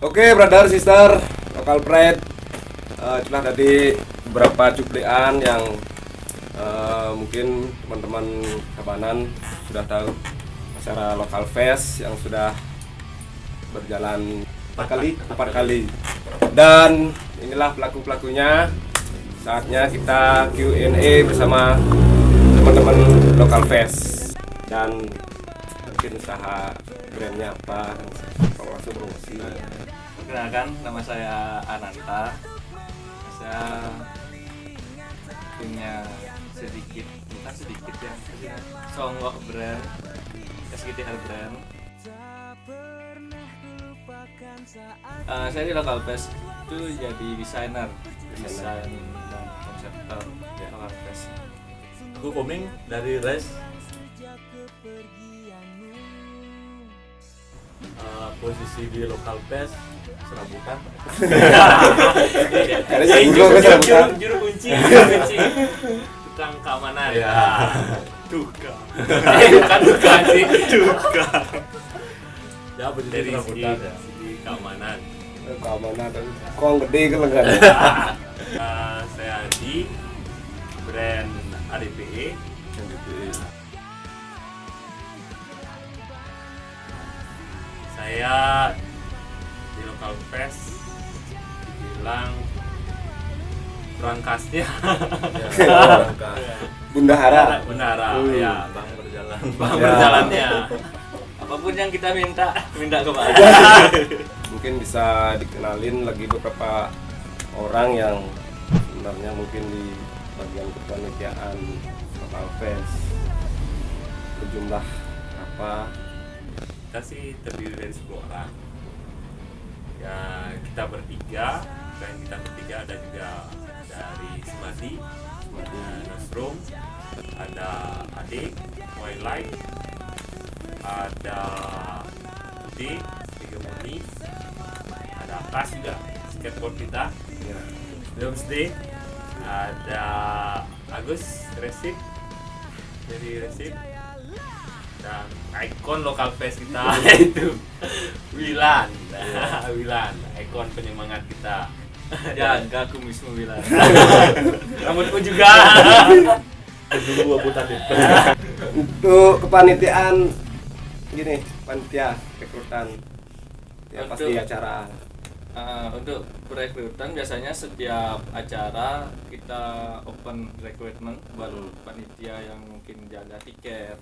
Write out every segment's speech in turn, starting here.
Oke, brother, sister, Local Pride, itulah tadi beberapa cuplikan yang mungkin teman-teman Tabanan sudah tahu acara Local Fest yang sudah berjalan 4 kali. Dan inilah pelaku-pelakunya. Saatnya kita Q&A bersama teman-teman Local Fest. Dan mungkin usaha brandnya apa, langsung promosi. Perkenalkan, nama saya Ananta. Saya punya bukan sedikit ya, songgok brand, SGTR brand. Saya di Local Fest itu jadi desain dan konseptor Local Fest. Aku Koming dari Res. Posisi di Local Fest serabutan. Juru kunci, tukang keamanan. Ya. Tukang. Bukan sih, tukang. Ya posisi Dari serabutan. segi keamanan. Keamanan dan kong gede ke lengan. Saya di brand ADPE. Saya di Local Fest dibilang berangkasnya Bundahara. ya, Bang berjalan. berjalannya apapun yang kita minta kepada. Mungkin bisa dikenalin lagi beberapa orang yang sebenarnya mungkin di bagian kepanitiaan Local Fest berjumlah apa? Kita sih terdiri dari 10 orang ya, kita bertiga, dan kita bertiga ada juga dari Semadi, ada Nasrum, ada Adik, Twilight, ada Budi, Hegemoni, ada Akas juga, skateboard kita, Doomsday, ada Agus, Resip, dari Resip, dan ikon Local Fest kita itu Wilan, ikon penyemangat kita. Jaga kumismu Wilan. Rambutku juga. Dulu aku tadi. Untuk kepanitiaan gini, panitia rekrutan ya pasti acara. Untuk perekrutan biasanya setiap acara kita open recruitment buat panitia yang mungkin jaga tiket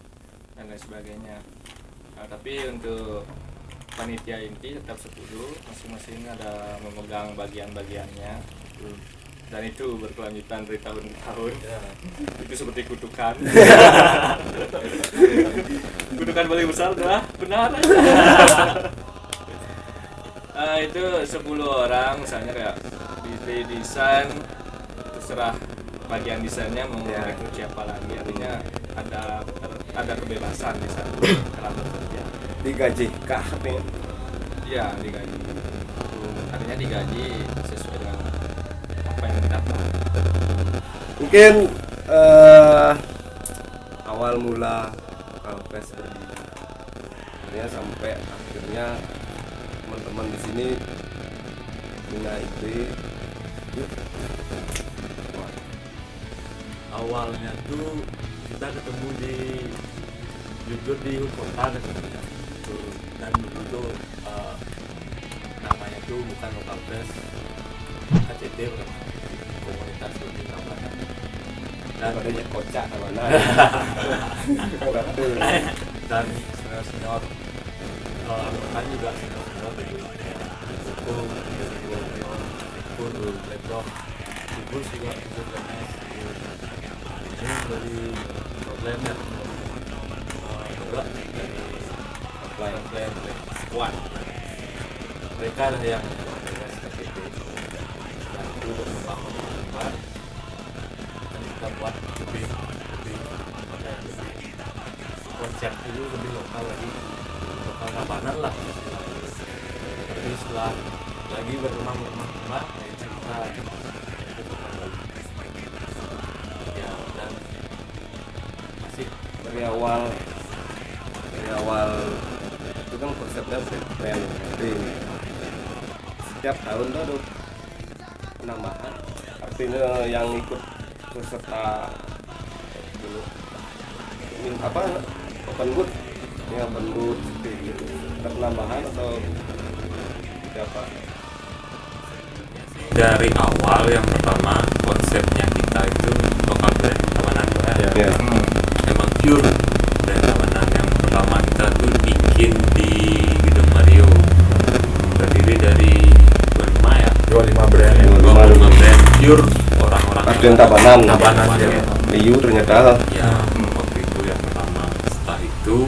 dan lain sebagainya. Tapi untuk panitia inti tetap 10, masing-masing ada memegang bagian-bagiannya. Dan itu berkelanjutan dari tahun ke tahun. Itu seperti kutukan. Kutukan paling besar adalah benar. Itu 10 orang misalnya kayak di desain, terserah bagian desainnya mau merekrut siapa lagi, artinya ada kebebasan di sana dalam bekerja. Digaji kah nih? Iya, digaji. Artinya digaji sesuai dengan apa yang didapat. Mungkin awal mula Local Fest berdiri sampai akhirnya teman-teman di sini punya ide. Awalnya tuh kita ketemu jujur di kota dan dulu tuh namanya tuh bukan Local Fest, KCT bukan, komunitas di Tabanan. Dan adanya kocak sama dan senior kan juga senior dari hukum, dari Blackrock, Ibu juga dari problem ya, juga dari plan squad. Mereka lah yang SKPD dan itu membangun dan kita buat lebih konsep itu lebih lokal lagi, lokal Tabanan lah. Tapi setelah lagi berkembang kita ya, dan masih dari awal itu kan konsepnya brand setiap tahun tuh ada penambahan, artinya yang ikut peserta dulu ini apa open boot ya, open boot seperti itu, ada penambahan atau siapa? Dari awal yang pertama konsepnya kita itu lokal brand Tabanan Ya. Emang pure brand Tabanan. Yang pertama kita tuh bikin di Gedung Mario, terdiri dari 25 ya, 25 brand ya. 25 brand pure orang-orang Brand Tabanan. Tabanan ya. Liu ternyata Ya, waktu itu yang pertama. Setelah itu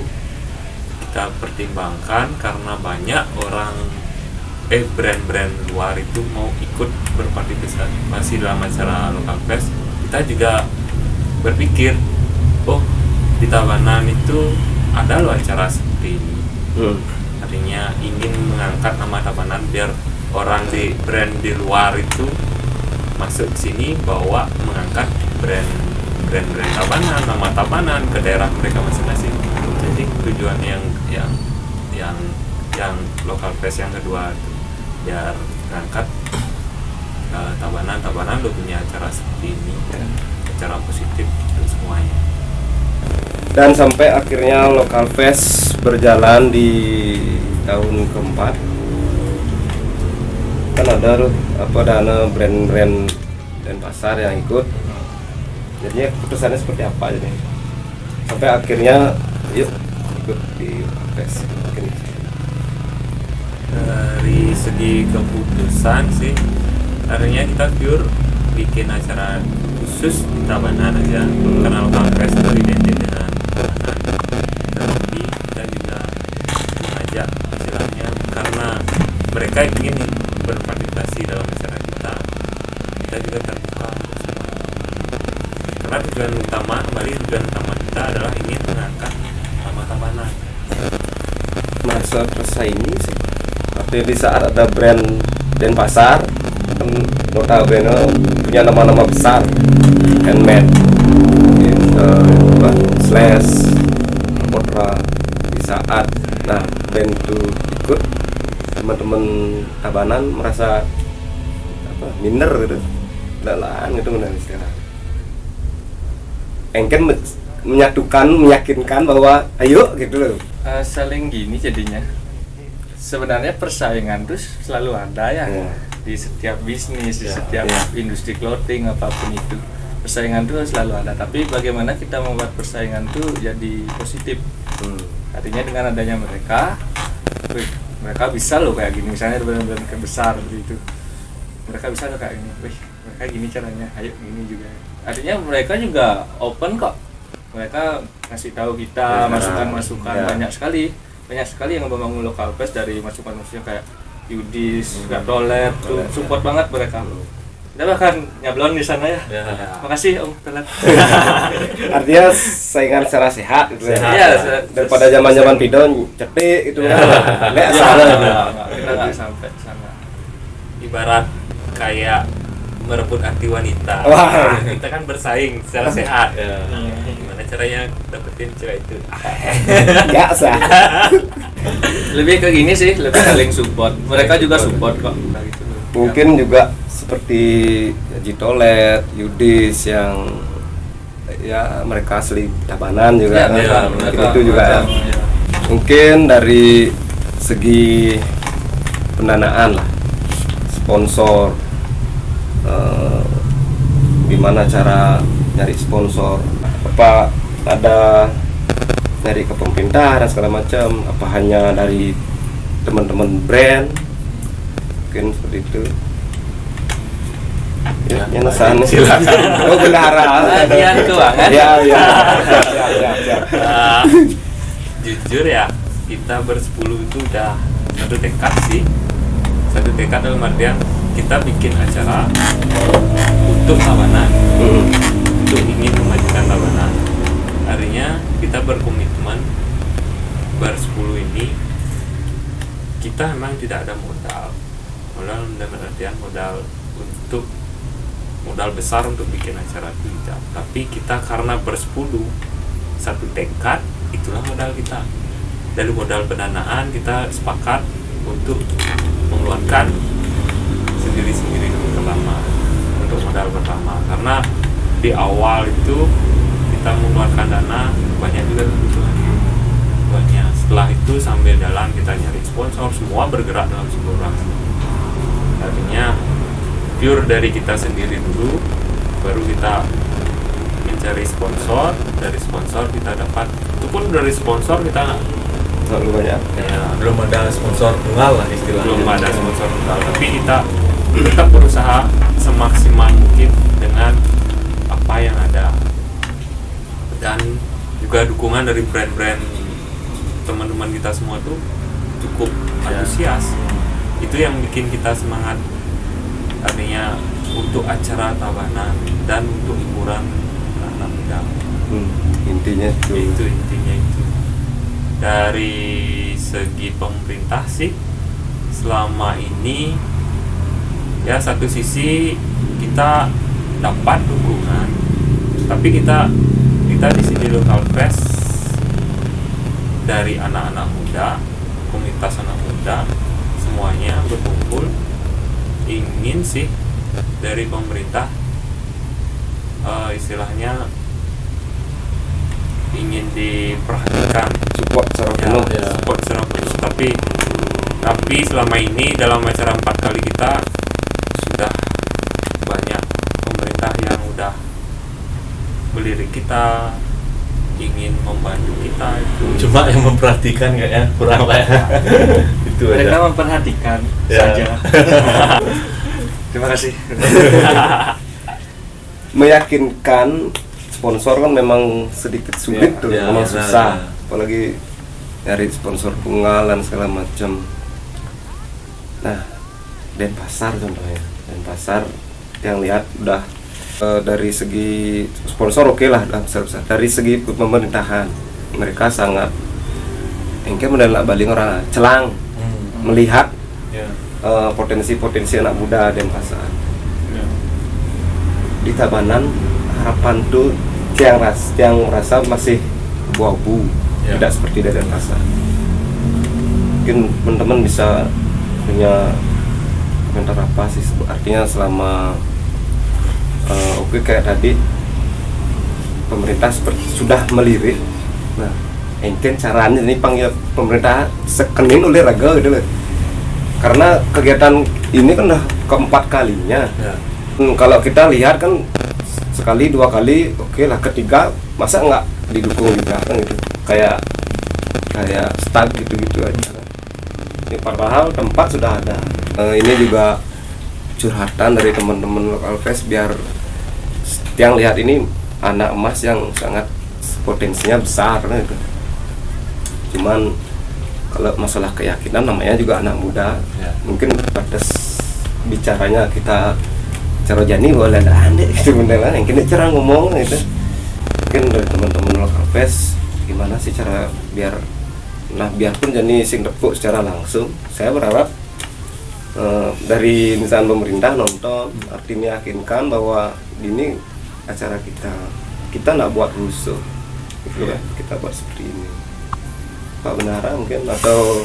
kita pertimbangkan karena banyak orang brand-brand luar itu mau ikut berpartisipasi dalam acara Local Fest. Kita juga berpikir, oh di Tabanan itu ada loh acara seperti ini. Artinya ingin mengangkat nama Tabanan biar orang di brand di luar itu masuk ke sini, bawa mengangkat brand Tabanan, nama Tabanan ke daerah mereka masing-masing. Jadi tujuan yang Local Fest yang kedua itu biar mengangkat Tabanan lo punya acara seperti ini, acara positif dan semuanya. dan sampai akhirnya Local Fest berjalan di tahun keempat. Kan ada tuh apa dana brand-brand dan pasar yang ikut. Jadinya keputusannya seperti apa jadi? Sampai akhirnya yuk ikut di Local Fest. Mungkin. Dari segi keputusan sih, akhirnya kita pure bikin acara khusus di Tabanan aja, karena Local Fest itu identik dengan Tabanan. Tapi kita juga mengajak istilahnya karena mereka ingin berpartisipasi dalam acara kita juga terbuka untuk semua. Karena tujuan utama kita adalah ingin mengangkat nama Tabanan. Merasa tersaingi sih. Tapi di saat ada brand pasar kan notabene punya nama-nama besar, Handmade, Slash, Potra. Di saat brand itu ikut, teman-teman Tabanan merasa minder gitu, lelaan gitu benar istilah. Engken meyakinkan bahwa ayo gitu loh. Saling gini jadinya. Sebenarnya persaingan tuh selalu ada ya, di setiap bisnis, di setiap industri clothing apapun itu. Persaingan tuh selalu ada, tapi bagaimana kita membuat persaingan tuh jadi positif. Artinya dengan adanya mereka bisa loh kayak gini, misalnya brand-brand besar begitu. Mereka bisa loh kayak gini, mereka gini caranya, ayo gini juga. Artinya mereka juga open kok. Mereka ngasih tahu kita masukan-masukan banyak sekali yang membangun Local Fest, dari masukan-masukan kayak Yudis, Gatolet, tuh support banget mereka. Kita bahkan nyablon di sana ya. Makasih Om Telat. Artinya saingan secara sehat gitu ya. Iya, Daripada zaman-zaman pidon cetek gitu kan. Enggak kita nggak sampai sana. Ibarat kayak merebut hati wanita. Wah. Kita kan bersaing secara sehat. Gimana caranya dapetin cewek itu? Enggak sah. Lebih ke gini sih, lebih saling support. Mereka juga support kok. Gitu. Mungkin juga seperti Jitolet, Yudis yang ya mereka asli Tabanan juga mungkin itu juga mungkin dari segi pendanaan lah, sponsor, gimana cara nyari sponsor, apa ada dari ke pemerintah dan segala macam, apa hanya dari teman-teman brand, mungkin seperti itu. Ya, yang sana silakan. Oh, bendahara. Bagian keuangan. Ya. Jujur ya, kita bersepuluh itu udah satu tekad sih. Satu tekad dalam artian kita bikin acara untuk Tabanan, untuk ingin memajukan Tabanan. Artinya kita berkomitmen bersepuluh ini kita memang tidak ada modal dalam artian modal besar untuk bikin acara tidak, tapi kita karena bersepuluh satu tekad, itulah modal kita. Dari modal pendanaan kita sepakat untuk mengeluarkan diri sendiri dulu pertama, untuk modal pertama, karena di awal itu kita mengeluarkan dana banyak juga kebutuhannya banyak. Setelah itu sambil jalan kita nyari sponsor, semua bergerak dalam sebuah orasi. Artinya pure dari kita sendiri dulu, baru kita mencari sponsor. Dari sponsor kita dapat, itu pun dari sponsor kita terlalu banyak. ya, Belum ada sponsor tunggal lah istilahnya. belum ada sponsor tunggal, tapi kita tetap berusaha semaksimal mungkin dengan apa yang ada, dan juga dukungan dari brand-brand teman-teman kita semua tuh cukup antusias. Itu yang bikin kita semangat, artinya untuk acara tabanan dan untuk hiburan anak muda. Intinya Itu intinya itu. Dari segi pemerintah sih selama ini ya, satu sisi kita dapat dukungan, tapi kita di sini Local Fest dari anak-anak muda, komunitas anak muda semuanya berkumpul ingin sih dari pemerintah istilahnya ingin diperhatikan, support secara penuh. support secara penuh. Tapi selama ini dalam acara 4 kali kita sudah banyak pemerintah yang udah melirik kita, ingin membantu kita itu. Cuma yang memperhatikan kayaknya kurang lah ya. Itu Mereka aja. memperhatikan Ya. saja. Terima kasih. Meyakinkan sponsor kan memang sedikit sulit tuh, Ya, memang ya, susah. ya. Apalagi nyari sponsor tunggal dan segala macam. Nah, Denpasar contohnya. Denpasar yang lihat udah dari segi sponsor oke lah, udah besar-besar. Dari segi pemerintahan mereka sangat engke mendelak baling orang celang melihat Ya. potensi-potensi anak muda Denpasar. Ya. Di Tabanan harapan tuh yang rasa masih abu-abu, Ya. tidak seperti di Denpasar. Mungkin teman-teman bisa punya komentar apa sih, artinya selama oke kayak tadi pemerintah seperti sudah melirik. Nah, mungkin caranya ini panggil pemerintah sekenin oleh raga gitu loh. Karena kegiatan ini kan udah keempat kalinya. Ya. Kalau kita lihat kan sekali dua kali oke lah, ketiga masa nggak didukung juga kan gitu, kayak stuck gitu aja. Ini padahal tempat sudah ada. Ini juga curhatan dari teman-teman Local Fest biar yang lihat ini anak emas yang sangat potensinya besar kan gitu. Cuman kalau masalah keyakinan namanya juga anak muda, Ya. mungkin batas bicaranya kita cara jani boleh ada gitu beneran, yang kini cara ngomong gitu. Mungkin dari teman-teman Local Fest gimana sih cara biarpun jani sing tepuk secara langsung, saya berharap dari misalnya pemerintah nonton, artinya yakinkan bahwa ini acara kita nggak buat rusuh gitu kan, kita buat seperti ini. Pak Benara mungkin atau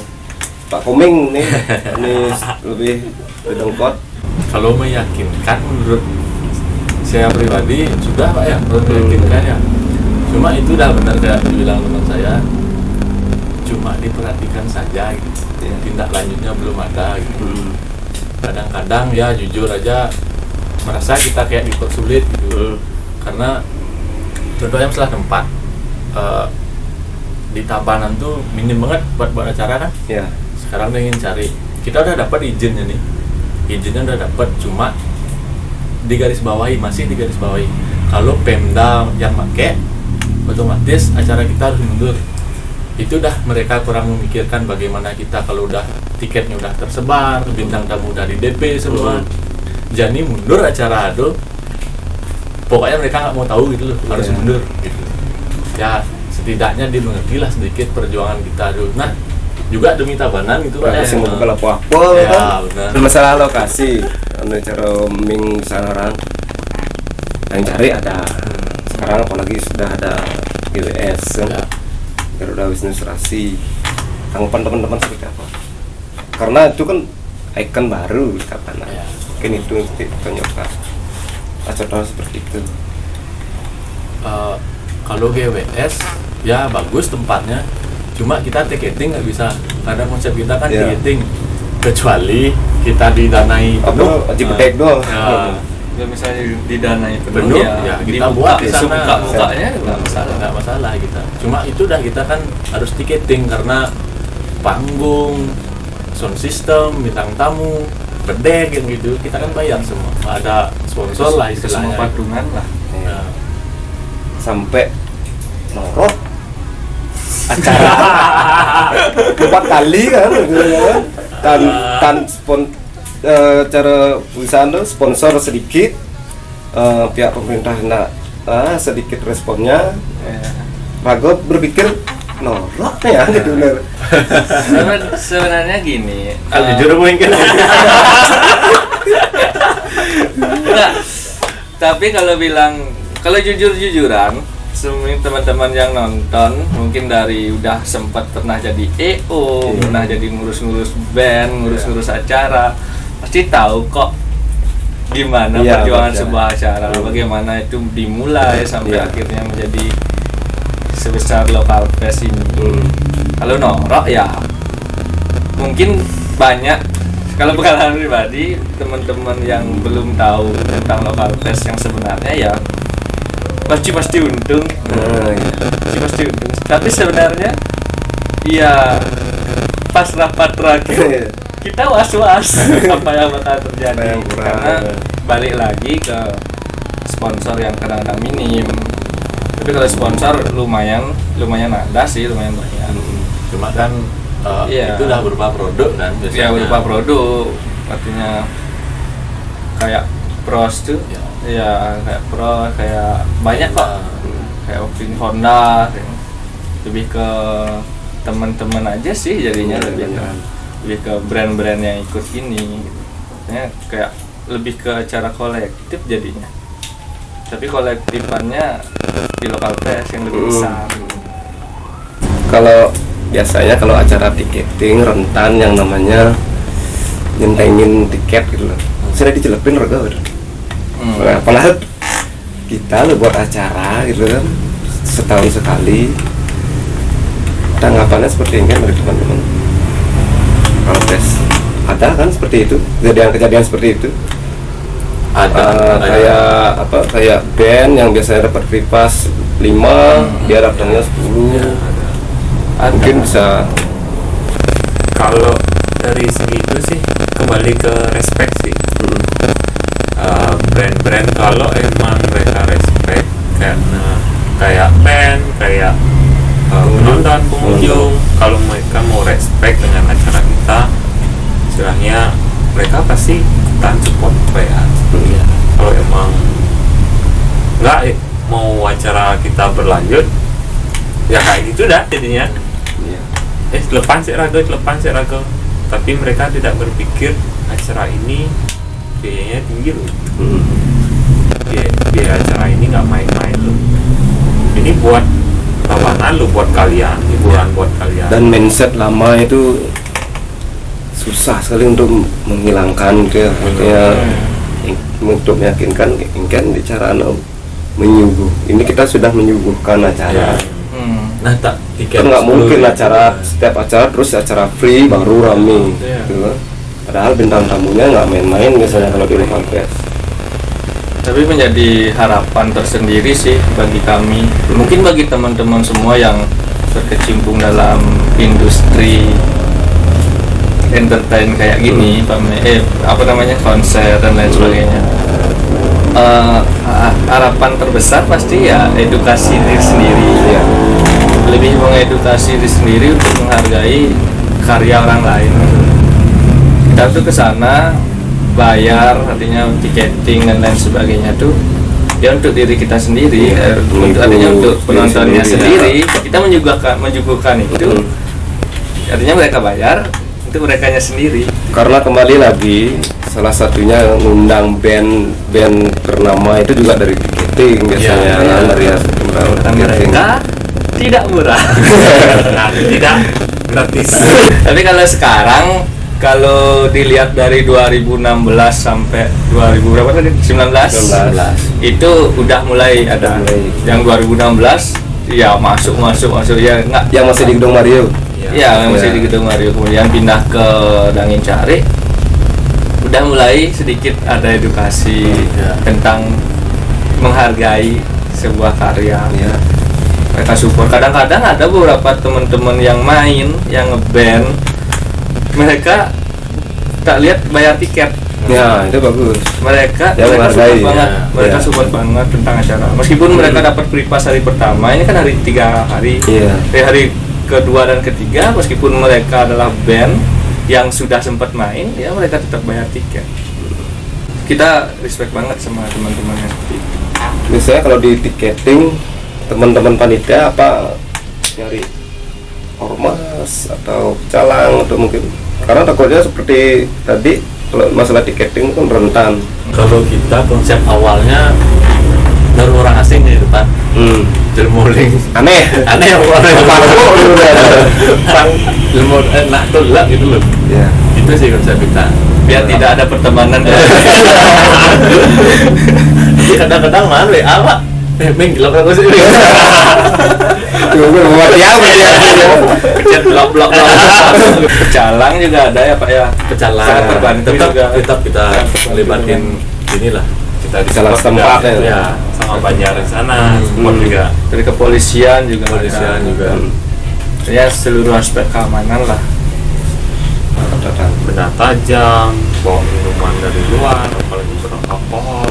Pak Komeng nih ini lebih dengkot. Kalau meyakinkan menurut saya pribadi sudah Pak ya, menurut meyakinkan ya. Cuma itu udah benar kayak dibilang teman saya, cuma diperhatikan saja gitu. Ya. Tindak lanjutnya belum ada gitu. Kadang-kadang ya jujur aja merasa kita kayak dipersulit gitu. Karena contohnya masalah tempat, di Tabanan tuh minim banget buat acara kan. Ya. Sekarang udah ingin cari, kita udah dapat izinnya nih, izinnya udah dapat, cuma masih digaris bawahi. Kalau Pemda yang pakai, otomatis acara kita harus mundur. Itu udah mereka kurang memikirkan bagaimana kita kalau udah tiketnya udah tersebar, bintang tamu udah di DP semua, jadi mundur acara itu, pokoknya mereka nggak mau tahu gitu loh, harus Iya. mundur gitu. Ya setidaknya dia mengerti lah sedikit perjuangan kita dulu. Nah juga demi Tabanan gitu Pak ya. Sing mau apa Ya, kan. benar. Masalah lokasi, cara ming sekarang yang cari ada. Sekarang apalagi sudah ada GWS kan. Ya. Garuda Wisnu Serasi. Tanggapan teman-teman seperti apa? Karena itu kan ikon baru di Tabanan. Ya. bikin itu penyuka acara seperti itu. Kalau GWS ya bagus tempatnya, cuma kita tiketing nggak bisa karena konsep kita kan Iya. tiketing, kecuali kita didanai penuh. Apa Cipedek doang. Ya, Kalau misalnya didanai penuh ya kita buat di sana. Mukanya nggak masalah. Nggak masalah kita. Cuma itu dah kita kan harus tiketing karena panggung, sound system, bintang tamu, bedek yang gitu kita kan bayar semua. Ada sponsor lah Itu semua istilahnya. patungan lah. Ya. Sampai norok acara 4 kali kan gitu kan. Cara perusahaan tuh sponsor sedikit, pihak pemerintah nak sedikit responnya. Rago berpikir norok ya gitu bener. Sebenarnya gini, Jujur mungkin. enggak. Tapi kalau jujur-jujuran, semua teman-teman yang nonton mungkin dari udah sempat pernah jadi EO, pernah jadi ngurus-ngurus band, ngurus-ngurus acara, pasti tahu kok gimana Iya, perjuangan betul. sebuah acara, bagaimana itu dimulai sampai Iya. akhirnya menjadi sebesar Lokal Fest ini. Kalau norok ya mungkin banyak. Kalau pengalaman pribadi, teman-teman yang belum tahu tentang Lokal Fest yang sebenarnya ya pasti untung. Pasti untung. Tapi sebenarnya ya pas rapat terakhir kita was-was apa yang bakal terjadi. Apa yang kurang. Karena balik lagi ke sponsor yang kadang-kadang minim. Tapi kalau sponsor lumayan ada sih, lumayan banyak. Cuma kan Iya. itu udah berupa produk kan Ya biasanya. berupa produk, artinya kayak pros tuh, ya kayak pro, kayak banyak kok, kayak Opin Honda, lebih ke teman-teman aja sih jadinya, lebih ke brand-brand yang ikut ini, gitu. Kayak lebih ke acara kolektif jadinya. Tapi kolektifannya di Lokal Fest yang lebih besar. Kalau biasanya kalau acara tiketing rentan yang namanya nyentengin tiket gitu loh, sudah dicelepin rega gitu. Nah, padahal kita lo buat acara gitu kan setahun sekali, tanggapannya seperti ini kan dari teman-teman. Kalau tes ada kan seperti itu, kejadian seperti itu. Kayak band yang biasanya dapat free pass 5, dia dapatnya 10. Mungkin bisa. Kalau dari segi itu sih kembali ke respect sih. Brand-brand kalau emang mereka respect karena kayak band, kayak penonton, pengunjung, kalau mereka mau respect dengan acara kita, istilahnya mereka pasti ikutan support ya. Kalau emang nggak mau acara kita berlanjut, ya kayak gitu dah jadinya. Lepan sih raga, tapi mereka tidak berpikir acara ini biayanya tinggi loh. Biaya acara ini nggak main-main loh. Ini buat tawanan lo, buat kalian, hiburan buat kalian. Dan mindset lama itu susah sekali untuk menghilangkan ke artinya untuk meyakinkan ingin bicara menyuguh. Ini kita sudah menyuguhkan acara. Nah tak tiket Kan nggak mungkin 10.000. acara setiap acara terus acara free baru rame Iya. gitu kan. Padahal bintang tamunya nggak main-main biasanya kalau di Lokal Fest. Tapi menjadi harapan tersendiri sih bagi kami, mungkin bagi teman-teman semua yang berkecimpung dalam industri entertain kayak gini, konser dan lain sebagainya. Harapan terbesar pasti ya edukasi diri sendiri, Iya. lebih mengedukasi diri sendiri untuk menghargai karya orang lain. Kita tuh kesana bayar, artinya tiketing dan lain sebagainya tuh ya untuk diri kita sendiri, artinya untuk penontonnya sendiri. Kita menyuguhkan itu, artinya mereka bayar untuk merekanya sendiri. Karena kembali lagi salah satunya ngundang band ternama itu juga dari tiketing biasanya Iya. dari hasil Dan mereka tidak murah. Nah, tidak gratis. Tapi kalau sekarang Kalau dilihat dari 2016 sampai 2000 berapa tadi? 19 itu udah mulai ada. Yang 2016 ya masuk ya enggak Yang masih di Gedung Mario. ya yang masih di Gedung Mario, kemudian pindah ke Dangin Cari, udah mulai sedikit ada edukasi tentang menghargai sebuah karya. Mereka support. Kadang-kadang ada beberapa teman-teman yang main, yang ngeband, mereka tak lihat bayar tiket. Ya, itu bagus. Mereka Yang support menghargai, banget. ya. Mereka Ya. support banget tentang acara. Meskipun mereka dapat free pass hari pertama, ini kan hari 3 hari. Iya. Hari kedua dan ketiga, meskipun mereka adalah band yang sudah sempat main, ya mereka tetap bayar tiket. Kita respect banget sama teman-teman yang seperti itu. Misalnya kalau di tiketing teman-teman panitia apa nyari ormas atau calang atau mungkin karena takutnya seperti tadi kalau masalah tiketing kan rentan. Kalau kita konsep awalnya baru orang asing di depan jelmoling Aneh. aneh orang jelmol enak tuh lah gitu loh. Ya. Itu sih konsep kita. Biar tidak ada pertemanan. Tapi kadang-kadang mana apa Ming, gelap aku sih. Gue mau mati apa ya? Kecet blok-blok. Pecalang juga ada ya Pak ya. Pecalang. Sangat terbantu juga. Tetap kita libatin inilah. Kita di Salah tempat juga, ya. sama Banjar di sana, support juga. Dari kepolisian juga. Kepolisian ada. juga. Ya seluruh aspek keamanan lah. Benda tajam, bawa minuman dari luar, apalagi beralkohol.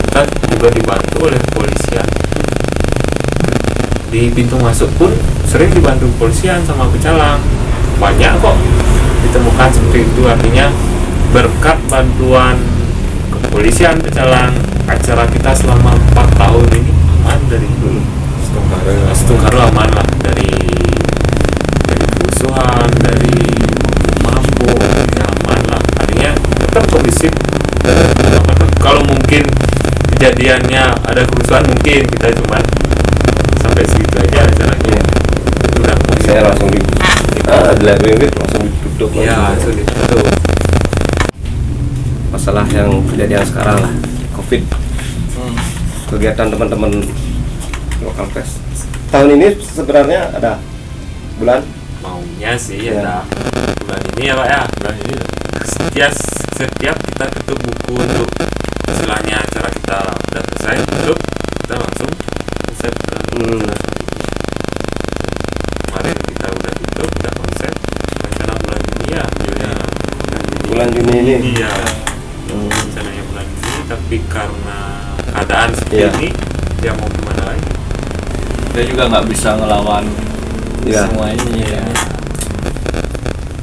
Kita juga dibantu oleh kepolisian. Di pintu masuk pun sering dibantu kepolisian sama pecalang. Banyak kok ditemukan seperti itu, artinya berkat bantuan kepolisian pecalang, acara kita selama 4 tahun ini aman dari Setungkara aman lah dari kerusuhan, dari mabuk, ya aman lah. Artinya tetap kondusif. Kalau mungkin kejadiannya ada kerusuhan mungkin kita cuma sampai segitu aja acaranya. Udah Saya langsung di langsung ditutup. ya langsung. sulit itu. Masalah yang kejadian sekarang lah, COVID. Kegiatan teman-teman lokal fest tahun ini sebenarnya ada bulan Maunya sih Ya. ada bulan ini ya Pak ya, bulan ini setiap kita tutup buku untuk istilahnya acara kita udah selesai tutup, kita langsung konsep ke acara selanjutnya. Kemarin kita udah tutup, udah konsep rencana bulan ini ya, bulan Juni ini. iya rencananya bulan ini, tapi karena keadaan seperti Iya. ini dia mau gimana lagi. Dia juga nggak bisa ngelawan Iya. semua ini ya.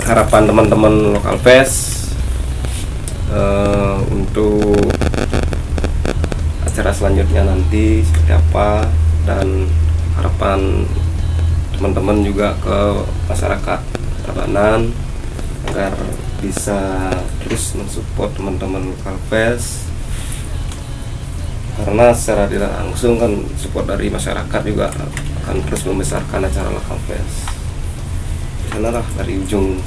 Harapan teman-teman lokal fest untuk acara selanjutnya nanti seperti apa, dan harapan teman-teman juga ke masyarakat Tabanan agar bisa terus mensupport teman-teman lokal fest, karena secara tidak langsung kan support dari masyarakat juga akan terus membesarkan acara lokal fest. Sana lah dari ujung.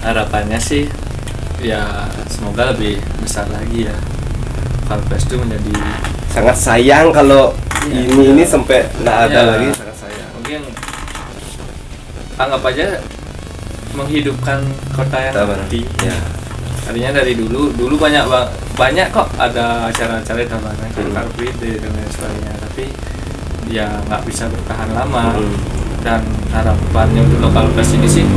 Harapannya sih ya semoga lebih besar lagi ya. Kalpes itu menjadi Sangat sayang kalau Iya. ini sampai nggak ada Iya. lagi, sangat sayang. mungkin anggap aja menghidupkan kota yang Tabanan. mati. Ya. Artinya dari dulu banyak kok ada acara-acara di Tabanan kayak Car Free Day dan lain sebagainya, tapi ya nggak bisa bertahan lama. Dan harapannya untuk lokal fest ini sih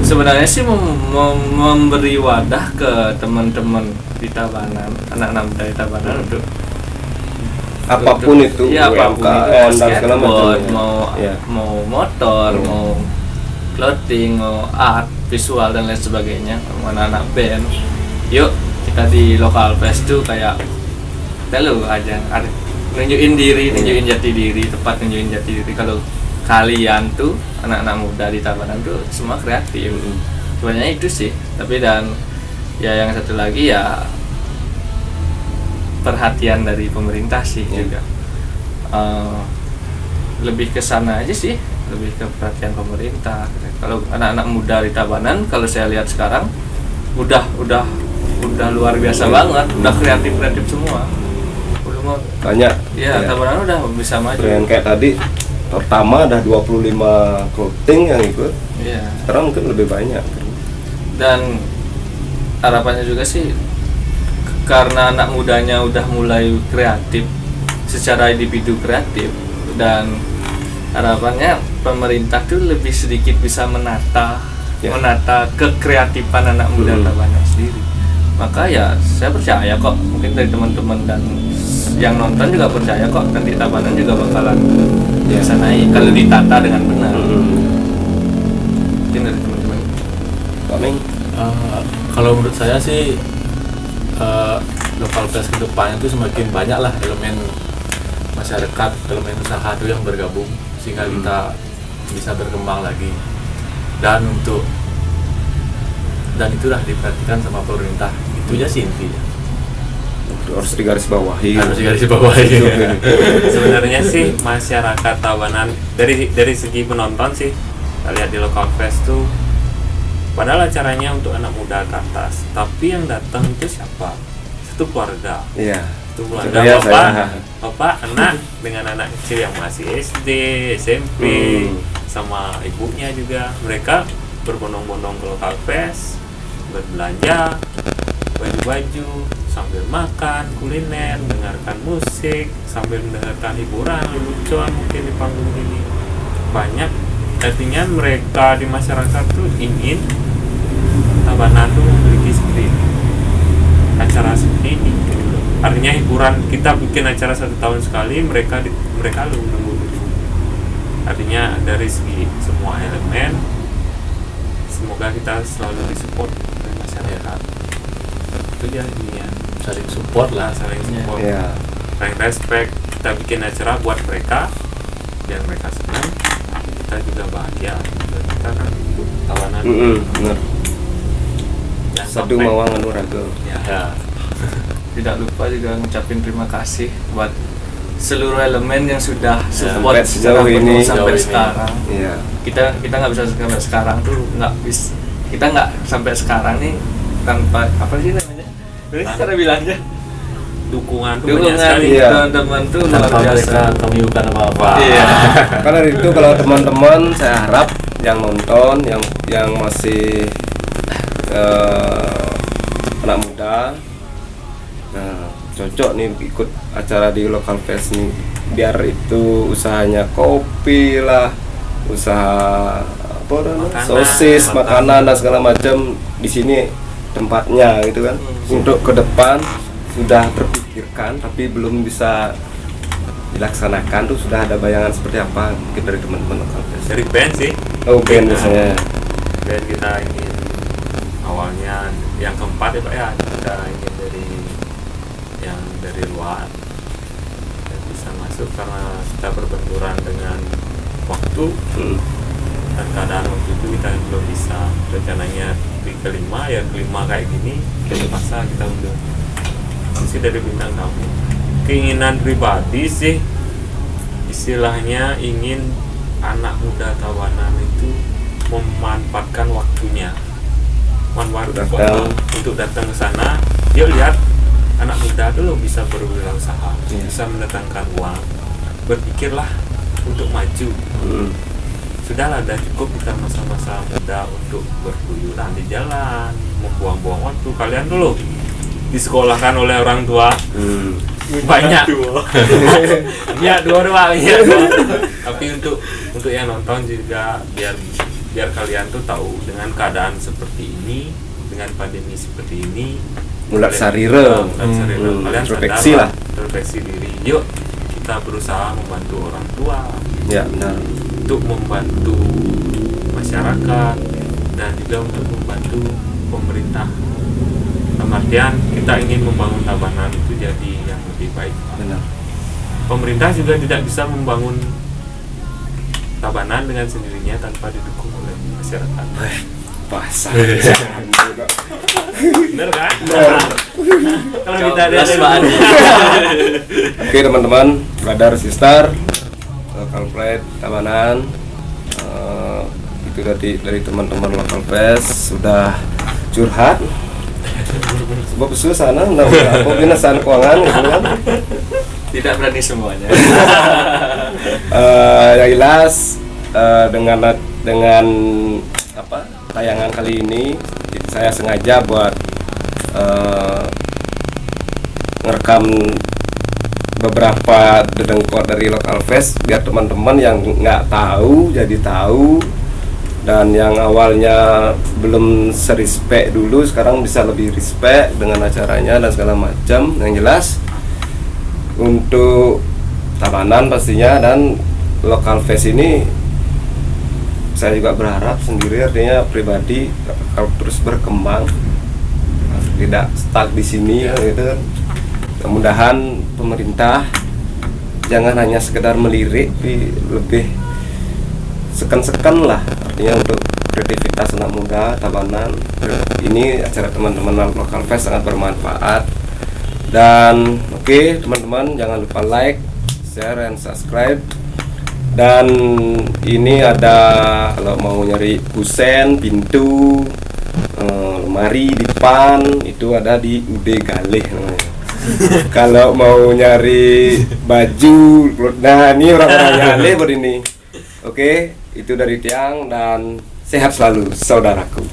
sebenarnya sih memberi wadah ke teman-teman di Tabanan, anak-anak muda di Tabanan untuk Apapun itu, ya apapun itu, UMKM dan segala skateboard, macam. Ya. mau motor, mau clothing, mau art, visual dan lain sebagainya, mau anak-anak band. Yuk kita di lokal fest tuh kayak telu aja, nunjukin diri, nunjukin jati diri, tepat nunjukin jati diri. Kalau kalian tuh anak-anak muda di Tabanan tuh semua kreatif. Sebenarnya itu sih. Tapi dan ya yang satu lagi ya perhatian dari pemerintah sih juga. Lebih ke sana aja sih lebih ke perhatian pemerintah. Kalau anak-anak muda di Tabanan, kalau saya lihat sekarang udah luar biasa banget, udah kreatif semua. Udah mau Banyak. ya, Tabanan udah bisa maju. Yang kayak tadi pertama ada 25 clothing yang ikut. Iya. Sekarang mungkin lebih banyak. Dan harapannya juga sih karena anak mudanya udah mulai kreatif secara individu kreatif, dan harapannya pemerintah tuh lebih sedikit bisa menata kekreatifan anak muda Tabanan sendiri. Maka ya saya percaya kok, mungkin dari teman-teman dan yang nonton juga percaya kok nanti Tabanan juga bakalan bisa naik kalau ditata dengan benar. Mungkin dari teman-teman. Pak Ming, Kalau menurut saya sih lokal press ke depannya itu semakin banyak lah elemen masyarakat, elemen usaha itu yang bergabung sehingga kita bisa berkembang lagi, dan itulah diperhatikan sama pemerintah. Itu aja sih intinya. harus digarisbawahi. Sebenarnya sih masyarakat Tabanan dari segi penonton sih, kita lihat di local fest tuh padahal acaranya untuk anak muda ke atas, tapi yang datang itu siapa? Itu keluarga. Iya. Itu keluarga bapak, anak dengan anak kecil yang masih SD, SMP, sama ibunya juga. Mereka berbondong-bondong ke local fest, berbelanja, baju-baju, sambil makan, kuliner, mendengarkan musik, sambil mendengarkan hiburan, lucuan mungkin di panggung ini. Banyak, artinya mereka di masyarakat tuh ingin Tabanan tuh memiliki seperti ini, acara seperti ini. Artinya hiburan, kita bikin acara 1 tahun sekali, mereka nunggu. Artinya dari segi semua elemen, semoga kita selalu disupport oleh masyarakat. Itu aja intinya, Saling support lah. saling support, Iya. saling respect. Kita bikin acara buat mereka biar mereka senang, kita juga bahagia. Kita kan untuk Tabanan. Benar. Jangan Sadu sampai- mawang anu raga. Ya. Tidak lupa juga ngucapin terima kasih buat seluruh elemen yang sudah support sampai secara sejauh ini. penuh sampai Sejauh ini. sekarang. Iya. Kita nggak bisa sampai sekarang tuh kita nggak sampai sekarang nih tanpa apa sih namanya? Ini cara bilangnya dukungan tuh banyak sekali. Iya. teman-teman tuh luar Tanpa biasa. mereka kami bukan apa-apa. Iya. Karena itu kalau teman-teman, saya harap yang nonton, yang masih anak muda, nah cocok nih ikut acara di local fest nih, biar itu usahanya kopi lah, usaha apa namanya, Makanan, sosis, makanan dan segala macam di sini tempatnya gitu kan. Untuk ke depan sudah terpikirkan tapi belum bisa dilaksanakan tuh, sudah ada bayangan seperti apa mungkin dari teman-teman local fest. Dari band sih, Oh, band biasanya. band kita ingin awalnya yang keempat ya Pak ya, kita ingin dari luar yang bisa masuk karena kita berbenturan dengan waktu dan keadaan waktu itu kita belum bisa. Rencananya di kelima kayak gini kita paksa kita undur. Sisi dari bintang tamu, keinginan pribadi sih istilahnya ingin anak muda Tabanan itu memanfaatkan waktunya, untuk datang ke sana. Yuk lihat, anak muda dulu bisa berwirausaha, bisa mendatangkan uang. Berpikirlah untuk maju. Sudahlah, udah cukup kita masa-masa muda untuk berkeluyuran di jalan, membuang-buang waktu. Kalian dulu disekolahkan oleh orang tua banyak. Ya dua. Tapi untuk yang nonton juga biar kalian tuh tahu dengan keadaan seperti ini, dengan pandemi seperti ini, Mulak sarira. kalian Introspeksi sadar lah. introspeksi diri. Yuk kita berusaha membantu orang tua, Ya, benar. untuk membantu masyarakat, dan juga untuk membantu pemerintah. Dalam artian kita ingin membangun Tabanan itu jadi yang lebih baik. Benar. Pemerintah juga tidak bisa membangun Tabanan dengan sendirinya tanpa didukung oleh masyarakat. Pasar. Bener kan? Kalau kita ada Jelas banget. Oke teman-teman, brother, sister, local pride Tabanan, Itu dari teman-teman lokal fest sudah curhat sebab susana apa binasan keuangan gitu kan. Tidak berani semuanya. Yang jelas dengan apa tayangan kali ini saya sengaja buat ngerekam beberapa dedengkot dari lokal fest biar teman-teman yang nggak tahu jadi tahu, dan yang awalnya belum serespek dulu sekarang bisa lebih respect dengan acaranya dan segala macam. Yang jelas untuk Tabanan pastinya, dan lokal fest ini saya juga berharap sendiri, artinya pribadi kalau terus berkembang tidak stuck di sini gitu. Mudah-mudahan pemerintah jangan hanya sekedar melirik, tapi lebih seken-seken lah, artinya untuk kreativitas anak muda Tabanan. Ini acara teman-teman lokal fest sangat bermanfaat. Dan oke, teman-teman jangan lupa like, share, and subscribe. Dan ini ada kalau mau nyari kusen, pintu, lemari, dipan, itu ada di UD Galih namanya. Kalau mau nyari baju, nah ini orang-orang Galih buat ini. Oke, itu dari Tiang, dan sehat selalu saudaraku.